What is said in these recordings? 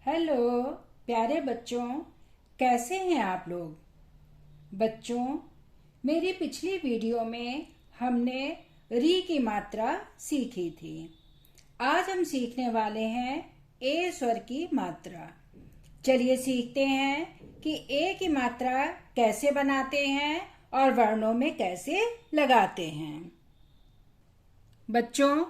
Hello प्यारे बच्चों, कैसे हैं आप लोग। बच्चों, मेरी पिछली वीडियो में हमने री की मात्रा सीखी थी। आज हम सीखने वाले हैं ए स्वर की मात्रा। चलिए सीखते हैं कि ए की मात्रा कैसे बनाते हैं और वर्णों में कैसे लगाते हैं। बच्चों,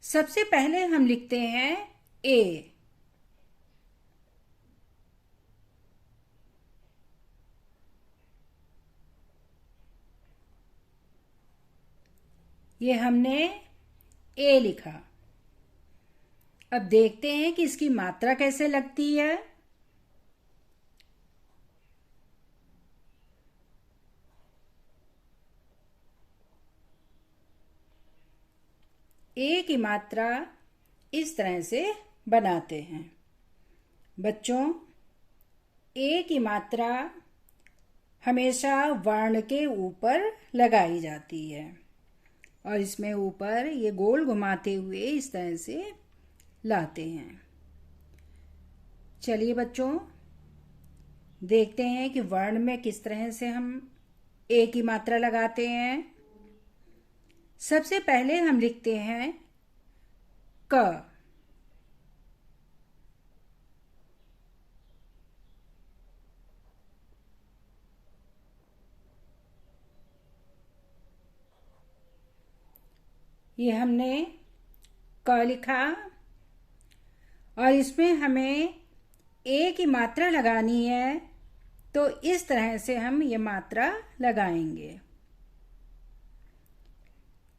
सबसे पहले हम लिखते हैं ए। ये हमने ए लिखा। अब देखते हैं कि इसकी मात्रा कैसे लगती है। ए की मात्रा इस तरह से बनाते हैं। बच्चों, ए की मात्रा हमेशा वर्ण के ऊपर लगाई जाती है और इसमें ऊपर ये गोल घुमाते हुए इस तरह से लाते हैं। चलिए बच्चों, देखते हैं कि वर्ण में किस तरह से हम ए की मात्रा लगाते हैं। सबसे पहले हम लिखते हैं क। ये हमने क लिखा और इसमें हमें ए की मात्रा लगानी है, तो इस तरह से हम ये मात्रा लगाएंगे।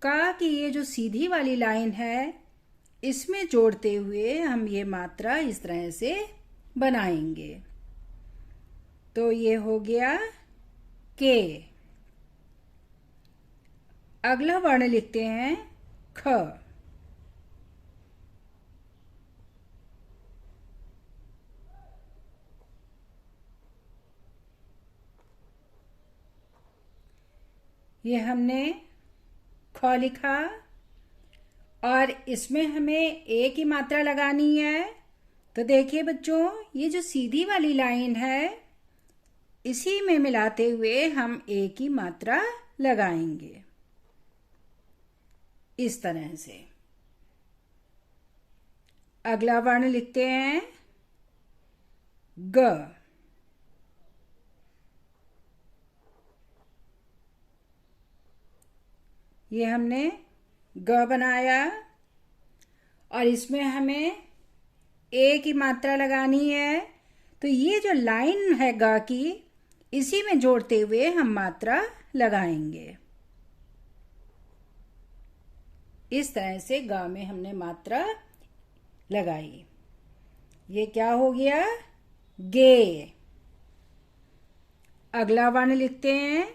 का की ये जो सीधी वाली लाइन है, इसमें जोड़ते हुए हम ये मात्रा इस तरह से बनाएंगे। तो ये हो गया के। अगला वर्ण लिखते हैं ख। ये हमने ख लिखा और इसमें हमें ए की मात्रा लगानी है। तो देखिए बच्चों, ये जो सीधी वाली लाइन है, इसी में मिलाते हुए हम ए की मात्रा लगाएंगे इस तरह से। अगला वर्ण लिखते हैं ग। ये हमने ग बनाया और इसमें हमें ए की मात्रा लगानी है। तो ये जो लाइन है ग की, इसी में जोड़ते हुए हम मात्रा लगाएंगे। इस तरह से ग में हमने मात्रा लगाई। ये क्या हो गया? गे। अगला वर्ण लिखते हैं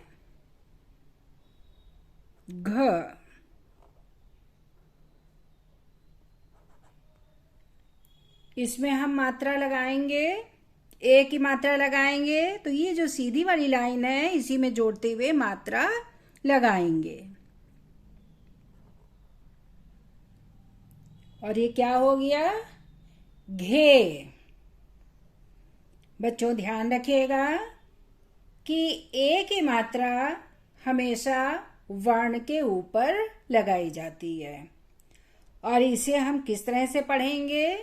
घ। इसमें हम मात्रा लगाएंगे, ए की मात्रा लगाएंगे। तो ये जो सीधी वाली लाइन है, इसी में जोड़ते हुए मात्रा लगाएंगे। और ये क्या हो गया? घे। बच्चों ध्यान रखिएगा कि ए की मात्रा हमेशा वर्ण के ऊपर लगाई जाती है और इसे हम किस तरह से पढ़ेंगे?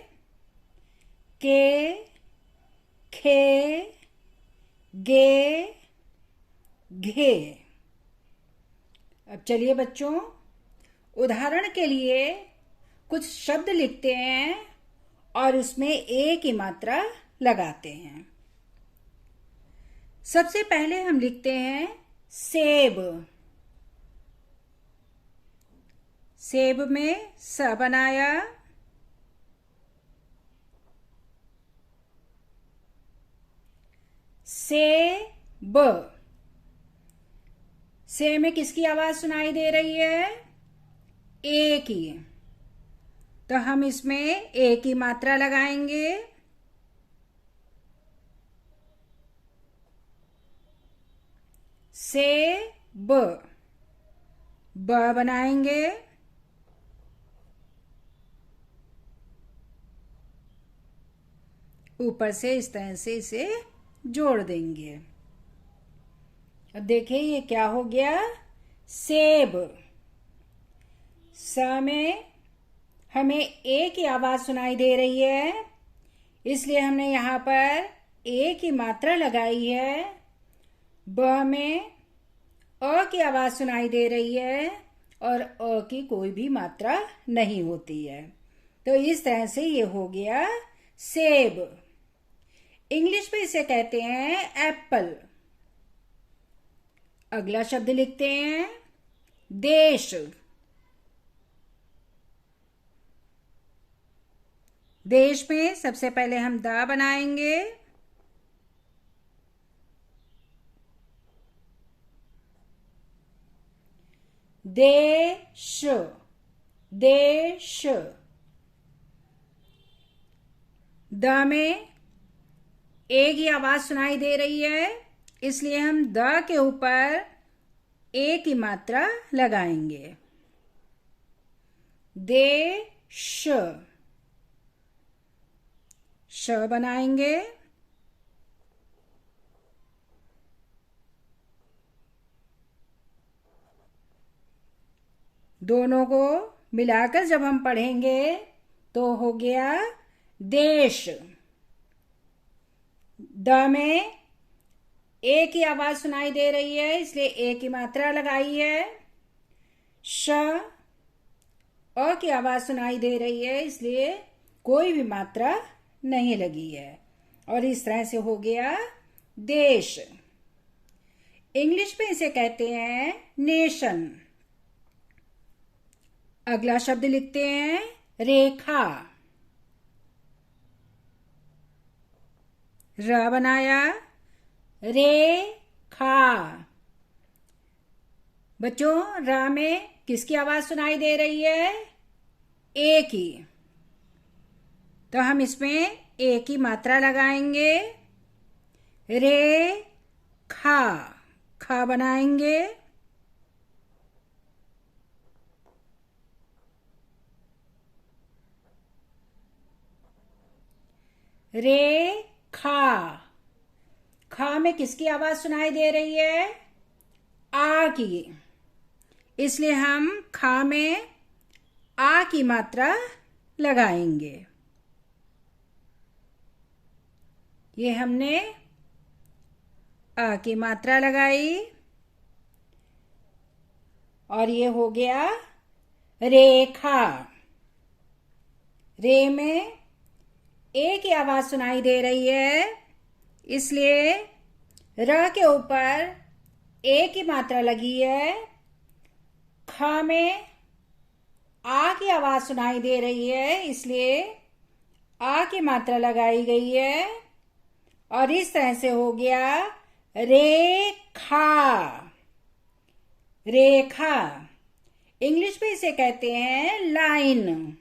के, खे, गे, घे। अब चलिए बच्चों, उदाहरण के लिए कुछ शब्द लिखते हैं और उसमें ए की मात्रा लगाते हैं। सबसे पहले हम लिखते हैं सेब। सेब में स बनाया। सेब। से में किसकी आवाज सुनाई दे रही है? ए की। तो हम इसमें ए की मात्रा लगाएंगे। से ब बनाएंगे। ऊपर से इस तरह से इसे जोड़ देंगे। अब देखिए ये क्या हो गया, सेब। स में हमें ए की आवाज सुनाई दे रही है, इसलिए हमने यहाँ पर ए की मात्रा लगाई है। ब में अ की आवाज सुनाई दे रही है और अ की कोई भी मात्रा नहीं होती है। तो इस तरह से ये हो गया सेब। इंग्लिश में इसे कहते हैं एप्पल। अगला शब्द लिखते हैं देश। देश में सबसे पहले हम दा बनाएंगे। देश, देश। द में ए की आवाज सुनाई दे रही है, इसलिए हम द के ऊपर ए की मात्रा लगाएंगे। देश, श बनाएंगे। दोनों को मिलाकर जब हम पढ़ेंगे तो हो गया देश। द में ए की आवाज सुनाई दे रही है, इसलिए ए की मात्रा लगाई है। श, अ की आवाज सुनाई दे रही है, इसलिए कोई भी मात्रा नहीं लगी है और इस तरह से हो गया देश। इंग्लिश में इसे कहते हैं नेशन। अगला शब्द लिखते हैं रेखा। र बनाया, रेखा। बच्चों र में किसकी आवाज सुनाई दे रही है, ए की, तो हम इसमें ए की मात्रा लगाएंगे। रे खा बनाएंगे। रेखा। खा में किसकी आवाज सुनाई दे रही है, आ की, इसलिए हम खा में आ की मात्रा लगाएंगे। ये हमने आ की मात्रा लगाई और ये हो गया रेखा। रे में ए की आवाज सुनाई दे रही है, इसलिए र के ऊपर ए की मात्रा लगी है। ख में आ की आवाज सुनाई दे रही है, इसलिए आ की मात्रा लगाई गई है और इस तरह से हो गया रेखा। रेखा। इंग्लिश में इसे कहते हैं लाइन।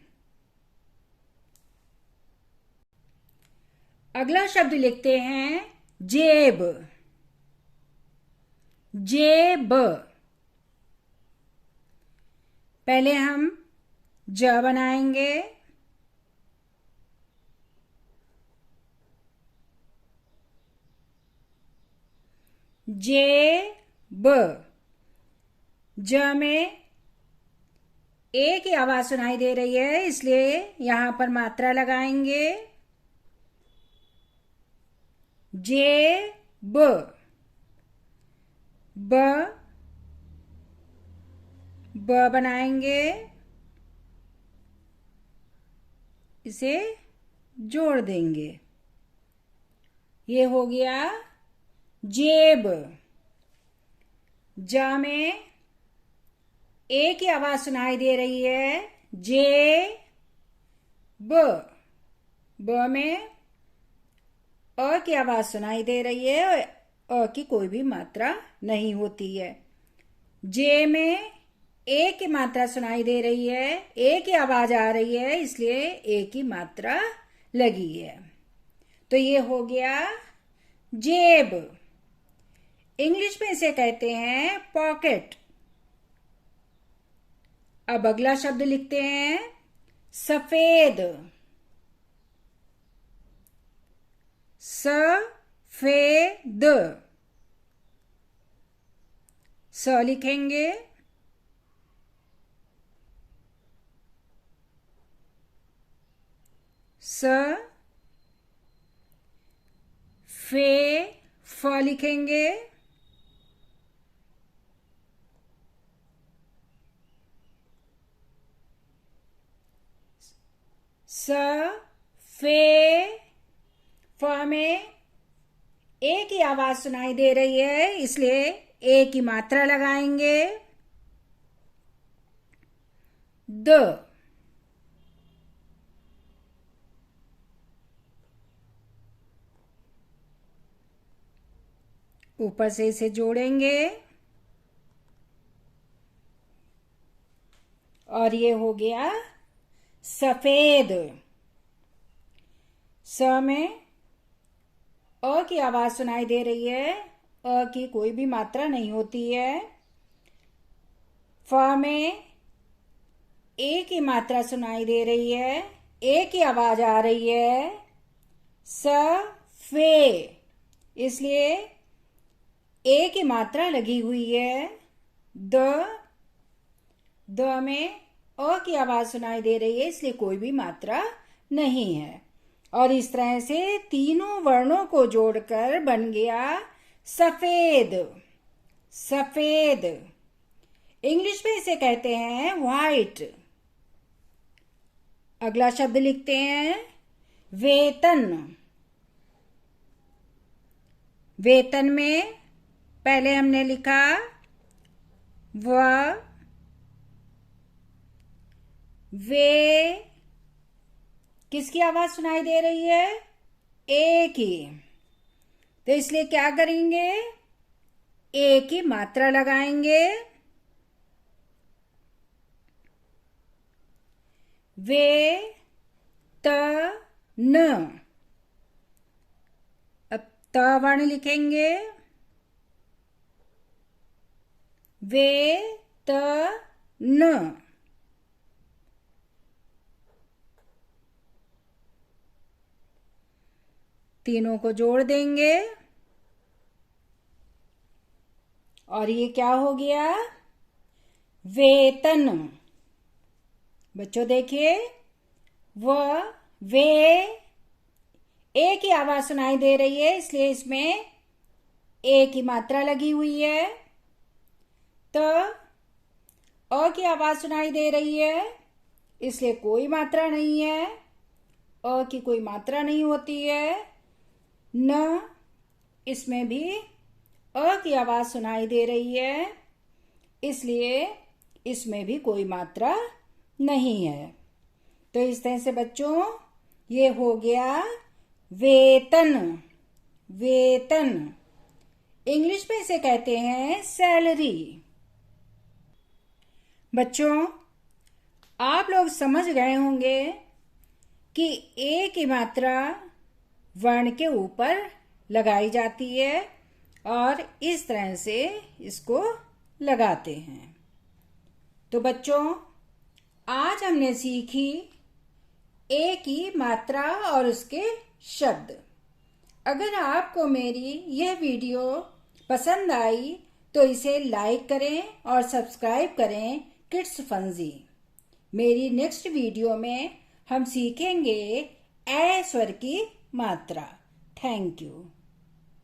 अगला शब्द लिखते हैं जेब। जेब। पहले हम ज बनाएंगे। जेब। ज में ए की आवाज सुनाई दे रही है, इसलिए यहां पर मात्रा लगाएंगे। जेब। ब बनाएंगे, इसे जोड़ देंगे। ये हो गया जेब। ज में ए की आवाज सुनाई दे रही है, ब में अ की आवाज सुनाई दे रही है और अ की कोई भी मात्रा नहीं होती है। जे में ए की मात्रा सुनाई दे रही है, ए की आवाज आ रही है, इसलिए ए की मात्रा लगी है। तो ये हो गया जेब। इंग्लिश में इसे कहते हैं पॉकेट। अब अगला शब्द लिखते हैं सफेद। सफेद, स लिखेंगे, स, फे, फ लिखेंगे, स, फे, फ में ए की आवाज सुनाई दे रही है, इसलिए ए की मात्रा लगाएंगे। द, ऊपर से इसे जोड़ेंगे और ये हो गया सफेद। स में अ की आवाज सुनाई दे रही है, अ की कोई भी मात्रा नहीं होती है। फ में ए की मात्रा सुनाई दे रही है, ए की आवाज आ रही है। स, फे, इसलिए ए की मात्रा लगी हुई है। द में अ की आवाज सुनाई दे रही है, इसलिए कोई भी मात्रा नहीं है। और इस तरह से तीनों वर्णों को जोड़कर बन गया सफेद। सफेद, इंग्लिश में इसे कहते हैं व्हाइट। अगला शब्द लिखते हैं वेतन। वेतन में पहले हमने लिखा वे, किसकी आवाज सुनाई दे रही है? ए की। तो इसलिए क्या करेंगे? ए की मात्रा लगाएंगे। वे, त, न। अब त वर्ण लिखेंगे। वे, त, न। तीनों को जोड़ देंगे और ये क्या हो गया? वेतन। बच्चों देखिए, वे, ए की आवाज सुनाई दे रही है, इसलिए इसमें ए की मात्रा लगी हुई है। तो अ की आवाज सुनाई दे रही है, इसलिए कोई मात्रा नहीं है। अ की कोई मात्रा नहीं होती है। न, इसमें भी अ की आवाज सुनाई दे रही है, इसलिए इसमें भी कोई मात्रा नहीं है। तो इस तरह से बच्चों ये हो गया वेतन। वेतन, इंग्लिश में इसे कहते हैं सैलरी। बच्चों, आप लोग समझ गए होंगे कि ए की मात्रा वर्ण के ऊपर लगाई जाती है और इस तरह से इसको लगाते हैं। तो बच्चों, आज हमने सीखी ए की मात्रा और उसके शब्द। अगर आपको मेरी यह वीडियो पसंद आई तो इसे लाइक करें और सब्सक्राइब करें किड्स फंजी। मेरी नेक्स्ट वीडियो में हम सीखेंगे ए स्वर की मात्रा। Thank you.